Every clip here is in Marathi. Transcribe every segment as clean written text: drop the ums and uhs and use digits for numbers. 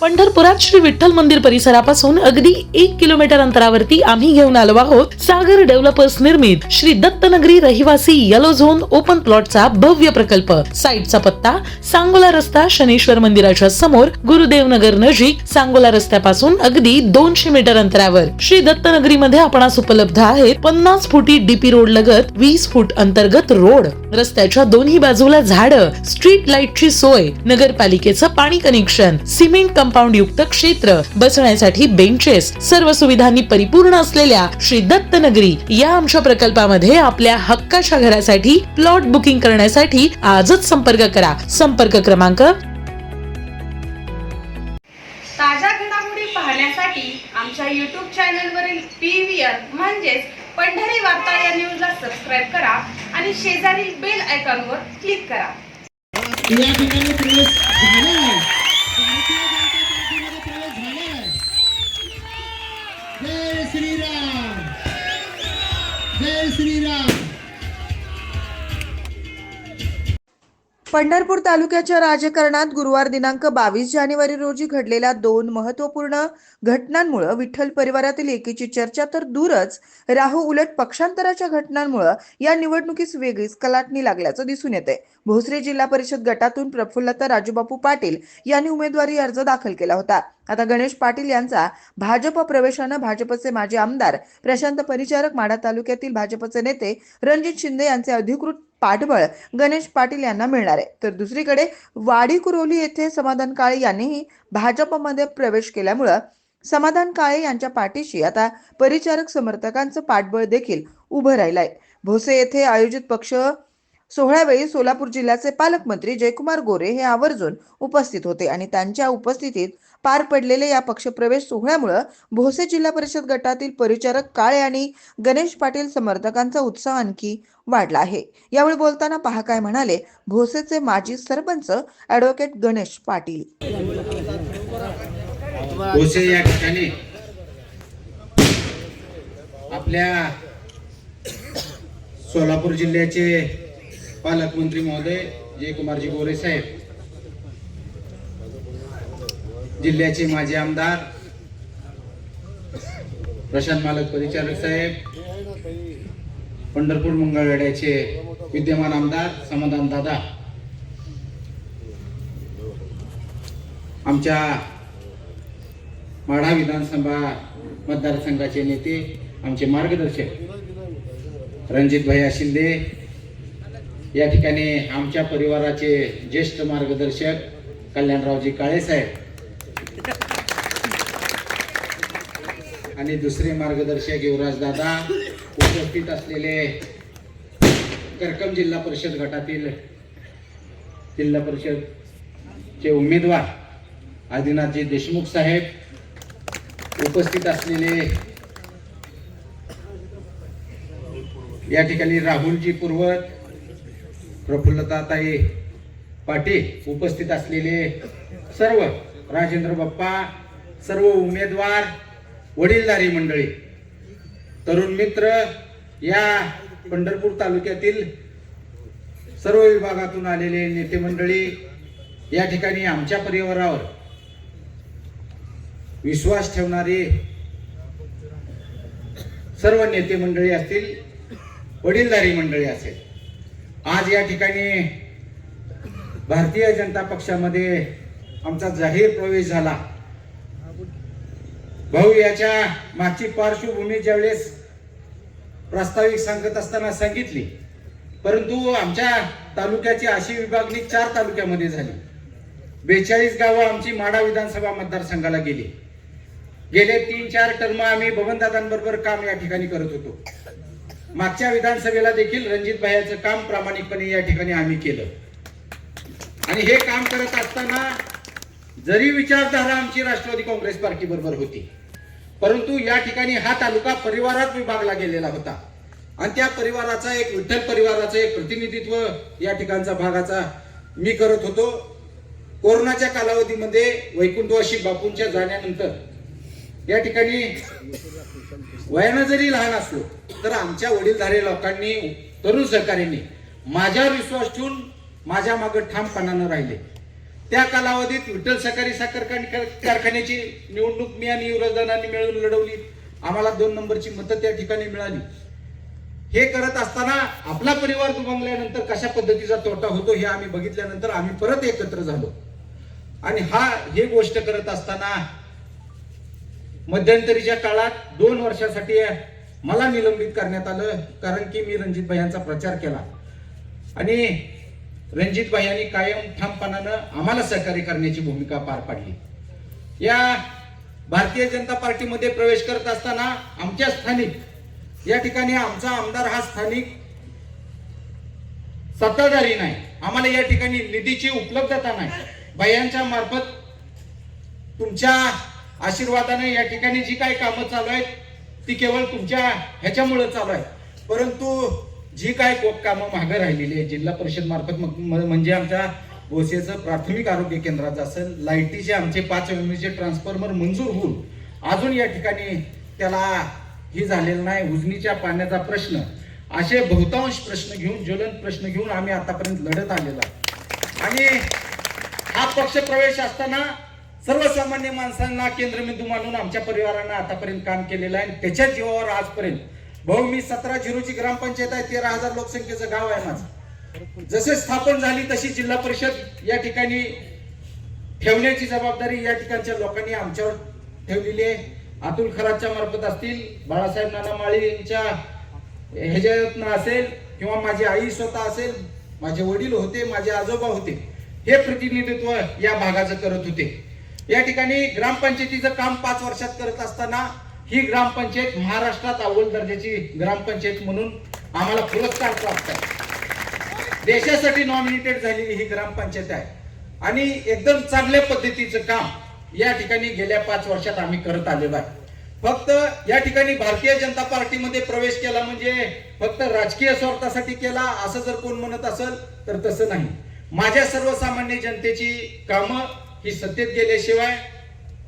पंढरपुरात श्री विठ्ठल मंदिर परिसरापासून अगदी 1 किलोमीटर अंतरावरती आम्ही घेऊन आलो आहोत सागर डेव्हलपर्स निर्मित श्री दत्तनगरी रहिवासी येलो झोन ओपन प्लॉटचा भव्य प्रकल्प। साईटचा पत्ता सांगोला रस्ता शनेश्वर मंदिराच्या समोर, गुरुदेव नगर नजीक, सांगोला रस्त्यापासून अगदी 200 मीटर अंतरावर। श्री दत्तनगरी मध्ये आपणास उपलब्ध आहेत 50 फुटी डीपी रोड लगत 20 फूट अंतर्गत रोड, रस्त्याच्या दोन्ही बाजूला झाडं, स्ट्रीट लाईटची सोय, नगरपालिकेचं पाणी कनेक्शन, सिमेंट कंपाऊंड युक्त क्षेत्र, बसण्यासाठी बेंचेस, सर्व सुविधांनी परिपूर्ण असलेल्या श्री दत्तनगरी या आमच्या प्रकल्पामध्ये आपल्या हक्काच्या घरासाठी प्लॉट बुकिंग करण्यासाठी आजच संपर्क करा। संपर्क क्रमांक। ताज्या घडामोडी पाहण्यासाठी आमच्या YouTube चॅनलवरील PVR म्हणजेच पंढरी वार्ता या न्यूजला सबस्क्राइब करा आणि शेजारील बेल आयकॉनवर क्लिक करा। या ठिकाणी प्रवेश झालेला आहे। भारतीय जनता पार्टीमध्ये प्रवेश झालेला आहे। जय श्रीराम, जय श्रीराम। पंढरपूर तालुक्याच्या राजकारणात गुरुवार दिनांक 22 जानेवारी रोजी घडलेल्या 2 महत्त्वपूर्ण घटनांमुळे विठ्ठल परिवारातील एकीची चर्चा तर दूरच राहू, उलट पक्षांतराच्या घटनांमुळे या निवडणुकीस वेगळीच कलाटणी लागल्याचं दिसून येते। भोसरी जिल्हा परिषद गटातून प्रफुल्लता राजूबापू पाटील यांनी उमेदवारी अर्ज दाखल केला होता। आता गणेश पाटील यांचा भाजप प्रवेशानं भाजपचे माजी आमदार प्रशांत परिचारक, माढा तालुक्यातील भाजपचे नेते रणजित शिंदे यांचे अधिकृत पाठबळ गणेश पाटील यांना मिळणार आहे। तर दुसरीकडे वाडी कुरोली येथे समाधान काळे यांनीही भाजपमध्ये प्रवेश केल्यामुळे समाधान काळे यांच्या पाठीशी आता परिचारक समर्थकांचं पाठबळ देखील उभं राहिलंय। भोसे येथे आयोजित पक्ष सोहळ्यावेळी सोलापूर जिल्ह्याचे पालकमंत्री जयकुमार गोरे हे आवर्जून उपस्थित होते आणि त्यांच्या उपस्थितीत पार पडलेले या पक्षप्रवेश सोहळ्यामुळे भोसे जिल्हा परिषद गटातील परिचारक काळे आणि गणेश पाटील समर्थकांचा उत्साह आणखी वाढला आहे। यावेळी बोलताना पहा काय म्हणाले भोसेचे माजी सरपंच ॲडव्होकेट गणेश पाटील। भोसे या ठिकाणी आपल्या सोलापूर जिल्ह्याचे पालकमंत्री महोदय जयकुमारजी गोरे साहेब, जिल्ह्याचे माजी आमदार प्रशांत मालक परिचारक साहेब, पंढरपूर मंगळवेढ्याचे विद्यमान आमदार समाधान दादा, आमच्या माढा विधानसभा मतदारसंघाचे नेते, आमचे मार्गदर्शक रणजित भैया शिंदे, या ठिकाणी आमच्या परिवाराचे ज्येष्ठ मार्गदर्शक कल्याणरावजी काळे साहेब आणि दुसरे मार्गदर्शक युवराज दादा, उपस्थित असलेले करकम जिल्हा परिषद गटातील जिल्हा परिषदचे उमेदवार आदिनाथजी देशमुख साहेब, उपस्थित असलेले या ठिकाणी राहुलजी पूर्वत, प्रफुल्लताताई पाटील, उपस्थित असलेले सर्व राजेंद्र बाप्पा, सर्व उमेदवार, वडीलधारी मंडळी, तरुण मित्र, या पंढरपूर तालुक्यातील सर्व विभागातून आलेले नेते मंडळी, या ठिकाणी आमच्या परिवारावर विश्वास ठेवणारे सर्व नेते मंडळी असतील, वडीलधारी मंडळी असेल, आज या ठिकाणी भारतीय जनता पक्षामध्ये आमचा जाहीर प्रवेश झाला। भाऊ, याच्या मागची पार्श्वभूमी ज्यावेळेस प्रास्ताविक सांगत असताना सांगितली, परंतु आमच्या तालुक्याची अशी विभागणी 4 तालुक्यामध्ये झाली। 42 गावं आमची माढा विधानसभा मतदारसंघाला गेली। गेले 3-4 टर्म आम्ही बबनदादांबरोबर काम या ठिकाणी करत होतो। मागच्या विधानसभेला देखील रणजित भाईचं काम प्रामाणिकपणे या ठिकाणी आम्ही केलं आणि हे काम करत असताना जरी विचारधारा आमची राष्ट्रवादी काँग्रेस पार्टी बरोबर होती, परंतु या ठिकाणी हा तालुका परिवारात विभागला गेलेला होता आणि त्या परिवाराचा एक विठ्ठल परिवाराचं एक प्रतिनिधित्व या ठिकाणचा भागाचा मी करत होतो। कोरोनाच्या कालावधीमध्ये वैकुंठवासी बापूंच्या जाण्यानंतर या ठिकाणी वयानं जरी लहान असलो तर आमच्या वडीलधारी लोकांनी, तरुण सहकाऱ्यांनी माझ्यावर विश्वास ठेवून माझ्या मागे ठामपणानं राहिले त्या कालावधीत विठ्ठल सहकारी साखर कारखान्याची निवडणूक मी आणि युवराजांनी मिळून लढवली. आम्हाला 2 नंबरची मतं त्या ठिकाणी मिळाली. हे करत असताना आपला परिवार दुभंगल्यानंतर कशा पद्धतीचा तोटा होतो हे आम्ही बघितल्यानंतर आम्ही परत एकत्र झालो. आणि हे गोष्ट करत असताना मध्यंतरीच्या काळात 2 वर्षासाठी मला निलंबित करण्यात आलं, कारण की मी रणजित भाईंचा प्रचार केला आणि रणजित भाईंनी कायम ठामपणानं आम्हाला सहकार्य करण्याची भूमिका पार पाडली. या भारतीय जनता पार्टीमध्ये प्रवेश करत असताना आमच्या स्थानिक या ठिकाणी आमचा आमदार हा स्थानिक सत्ताधारी नाही. आम्हाला या ठिकाणी निधीची उपलब्धता नाही. भाईंच्या मार्फत तुमच्या आशीर्वादाने या ठिकाणी जी काही कामं चालू आहेत ती केवळ तुमच्या ह्याच्यामुळे चालू आहे. परंतु जी काय कामं मागे राहिलेली आहे जिल्हा परिषद मार्फत म्हणजे आमच्या भोसेचं प्राथमिक आरोग्य केंद्राचं असेल, लाईटीचे आमचे 5 युनिटचे ट्रान्सफॉर्मर मंजूर होऊन अजून या ठिकाणी त्याला ही झालेलं नाही. उजनीच्या पाण्याचा प्रश्न, असे बहुतांश प्रश्न घेऊन, ज्वलंत प्रश्न घेऊन आम्ही आतापर्यंत लढत आलेलो आहे. आणि हा पक्ष प्रवेश असताना सर्वसामान्य माणसांना केंद्रबिंदू मानून आमच्या परिवारानं आतापर्यंत काम केलेलं आहे. त्याच्या जीवावर आजपर्यंत भाऊ मी 17 ग्रामपंचायत आहे, 13,000 लोकसंख्येचं गाव आहे माझं. जसे स्थापन झाली तशी जिल्हा परिषद या ठिकाणी ठेवण्याची जबाबदारी या ठिकाणच्या लोकांनी आमच्यावर ठेवलेली आहे. अतुल खराच्या मार्फत असतील, बाळासाहेब नाना माळींच्या ह्याच्यातनं असेल, किंवा माझी आई स्वतः असेल, माझे वडील होते, माझे आजोबा होते, हे प्रतिनिधित्व या भागाचं करत होते. या ठिकाणी ग्रामपंचायतीचं काम 5 वर्षात करत असताना ही ग्रामपंचायत महाराष्ट्रात अव्वल दर्जाची ग्रामपंचायत म्हणून आम्हाला पुरस्कार प्राप्त आहे. देशासाठी नॉमिनेटेड झालेली ही ग्रामपंचायत आहे. आणि एकदम चांगल्या पद्धतीचं काम या ठिकाणी गेल्या 5 वर्षात आम्ही करत आलेलो आहे. फक्त या ठिकाणी भारतीय जनता पार्टीमध्ये प्रवेश केला म्हणजे फक्त राजकीय स्वार्थासाठी केला असं जर कोण म्हणत असेल तर तसं नाही. माझ्या सर्वसामान्य जनतेची कामं ही सत्तेत गेल्याशिवाय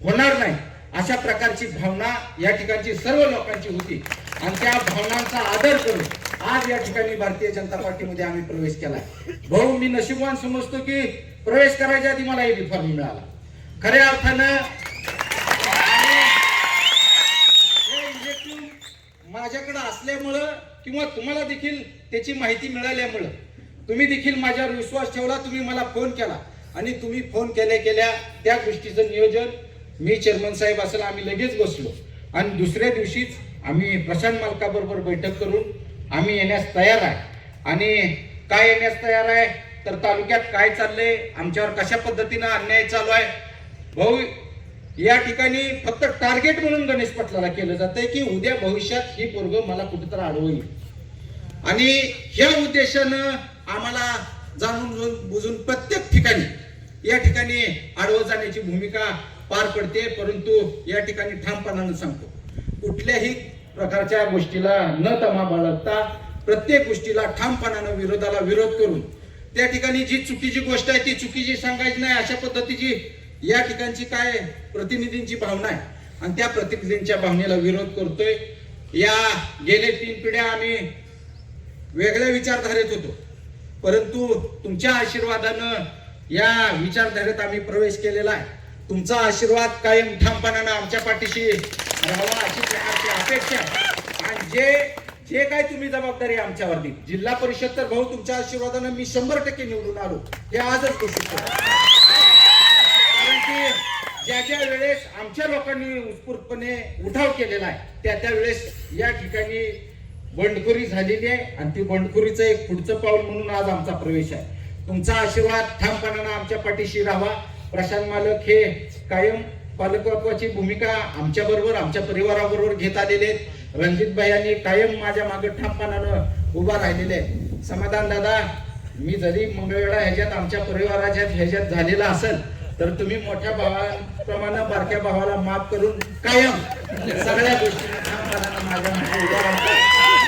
होणार नाही अशा प्रकारची भावना या ठिकाणची सर्व लोकांची होती. आणि त्या भावनांचा आदर करून आज या ठिकाणी भारतीय जनता पार्टीमध्ये आम्ही प्रवेश केला. भाऊ मी नशीबवान समजतो की प्रवेश करायच्या आधी मला हे फॉर्म मिळाला. खऱ्या अर्थानं माझ्याकडे असल्यामुळं किंवा तुम्हाला देखील त्याची माहिती मिळाल्यामुळं तुम्ही देखील माझ्यावर विश्वास ठेवला, तुम्ही मला फोन केला आणि तुम्ही फोन केल्या त्या गोष्टीचं नियोजन मी चेअरमन साहेब असेल आम्ही लगेच बसलो आणि दुसऱ्या दिवशीच आम्ही प्रशांत मालकाबरोबर बैठक करून आम्ही येण्यास तयार आहे. आणि काय येण्यास तयार आहे तर तालुक्यात काय चाललंय, आमच्यावर कशा पद्धतीनं अन्याय चालू आहे. भाऊ या ठिकाणी फक्त टार्गेट म्हणून गणेश पाटलाला केलं जातंय की उद्या भविष्यात ही पोरग मला कुठेतरी अडवईल आणि ह्या उद्देशानं आम्हाला जाणून बुजून प्रत्येक ठिकाणी या ठिकाणी आडवं जाण्याची भूमिका पार पडते. परंतु या ठिकाणी ठामपणानं सांगतो कुठल्याही प्रकारच्या गोष्टीला न तमा बाळगता प्रत्येक गोष्टीला ठामपणानं विरोधाला विरोध करून त्या ठिकाणी जी चुकीची गोष्ट आहे ती चुकीची सांगायची नाही अशा पद्धतीची या ठिकाणची काय प्रतिनिधींची भावना आहे आणि त्या प्रतिनिधींच्या भावनेला विरोध करतोय. या गेले 3 पिढ्या आम्ही वेगळ्या विचारधारेत होतो, परंतु तुमच्या आशीर्वादानं या विचारधारेत आम्ही प्रवेश केलेला आहे. तुमचा आशीर्वाद कायम ठामपणानं आमच्या पाठीशी राहावा अशी प्रकारची अपेक्षा आहे. आणि जे काय तुम्ही जबाबदारी आमच्यावर दिली, जिल्हा परिषद तर भाऊ तुमच्या आशीर्वादानं मी 100% निवडून आलो हे आजच घोषित करतो. कारण की ज्या वेळेस आमच्या लोकांनी उत्स्फूर्तपणे उठाव केलेला आहे त्या वेळेस या ठिकाणी बंडखोरी झालेली आहे आणि ती बंडखोरीचं एक पुढचं पाऊल म्हणून आज आमचा प्रवेश आहे. तुमचा आशीर्वाद ठामपणानं आमच्या पाठीशी राहावा. प्रशांत मालक हे कायम पालकत्वाची भूमिका आमच्या बरोबर आमच्या परिवाराबरोबर घेत आलेले आहेत. रणजित भाई यांनी कायम माझ्या मागे ठामपणानं उभा राहिलेले आहे. समाधान दादा मी जरी मंगळवेढा ह्याच्यात आमच्या परिवाराच्या ह्याच्यात झालेला असेल तर तुम्ही मोठ्या भावाप्रमाणे बारक्या भावाला माफ करून कायम सगळ्या गोष्टींना ठामपणानं माझ्या मागे उभा राहतो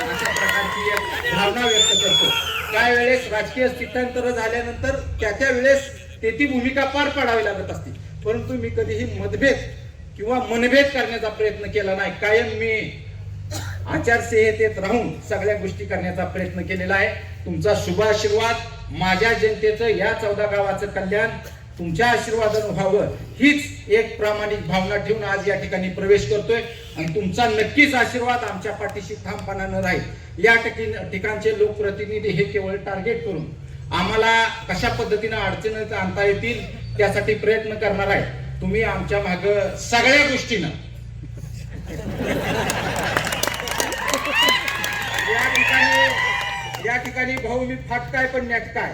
अशा प्रकारची एक भावना व्यक्त करतो. काय वेळेस राजकीय स्थित्यांतर झाल्यानंतर त्या वेळेस ती भूमिका पार पाडावी लागत असते, परंतु मी कधीही मतभेद किंवा मनभेद करण्याचा प्रयत्न केला नाही. कायम मी आचारसंहितेत राहून सगळ्या गोष्टी करण्याचा प्रयत्न केलेला आहे. तुमचा शुभ आशीर्वाद माझ्या जनतेचं या 14 गावाचं कल्याण तुमच्या आशीर्वादानं व्हावं हीच एक प्रामाणिक भावना ठेवून आज या ठिकाणी प्रवेश करतोय आणि तुमचा नक्कीच आशीर्वाद आमच्या पाठीशी ठामपणानं राहील। या ठिकाणचे लोकप्रतिनिधी हे केवळ टार्गेट करून आम्हाला कशा पद्धतीनं अडचणीत आणता येतील त्यासाठी प्रयत्न करणार आहे। तुम्ही आमच्या माग सगळ्या गोष्टीनं या ठिकाणी भाऊ मी फाटकाय पण नेटकाय,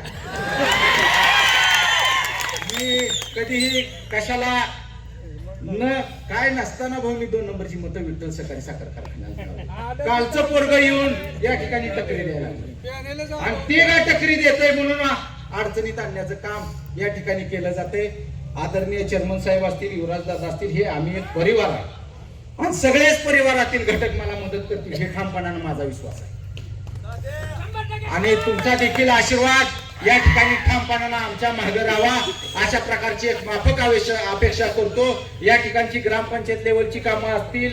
मी कधीही कशाला न काय नसताना भाऊ मी 2 नंबरची मतं विठ्ठल सहकारी साखर कारखान्याला कालचं पोरग येऊन या ठिकाणी टकरी द्यायला लागलं आणि ते काय टकरी देतय म्हणून अडचणीत आणण्याचं काम या ठिकाणी केलं जाते। आदरणीय चेअरमन साहेब असतील, युवराज दादा असतील, हे आम्ही एक परिवार आहे आणि सगळेच परिवारातील घटक मला मदत करतील हे ठामपणानं माझा विश्वास आहे आणि तुमचा देखील आशीर्वाद या ठिकाणी ठामपणानं आमच्या मागे राहावा अशा प्रकारची एक माफक अपेक्षा करतो। या ठिकाणची ग्रामपंचायत लेवलची कामं असतील,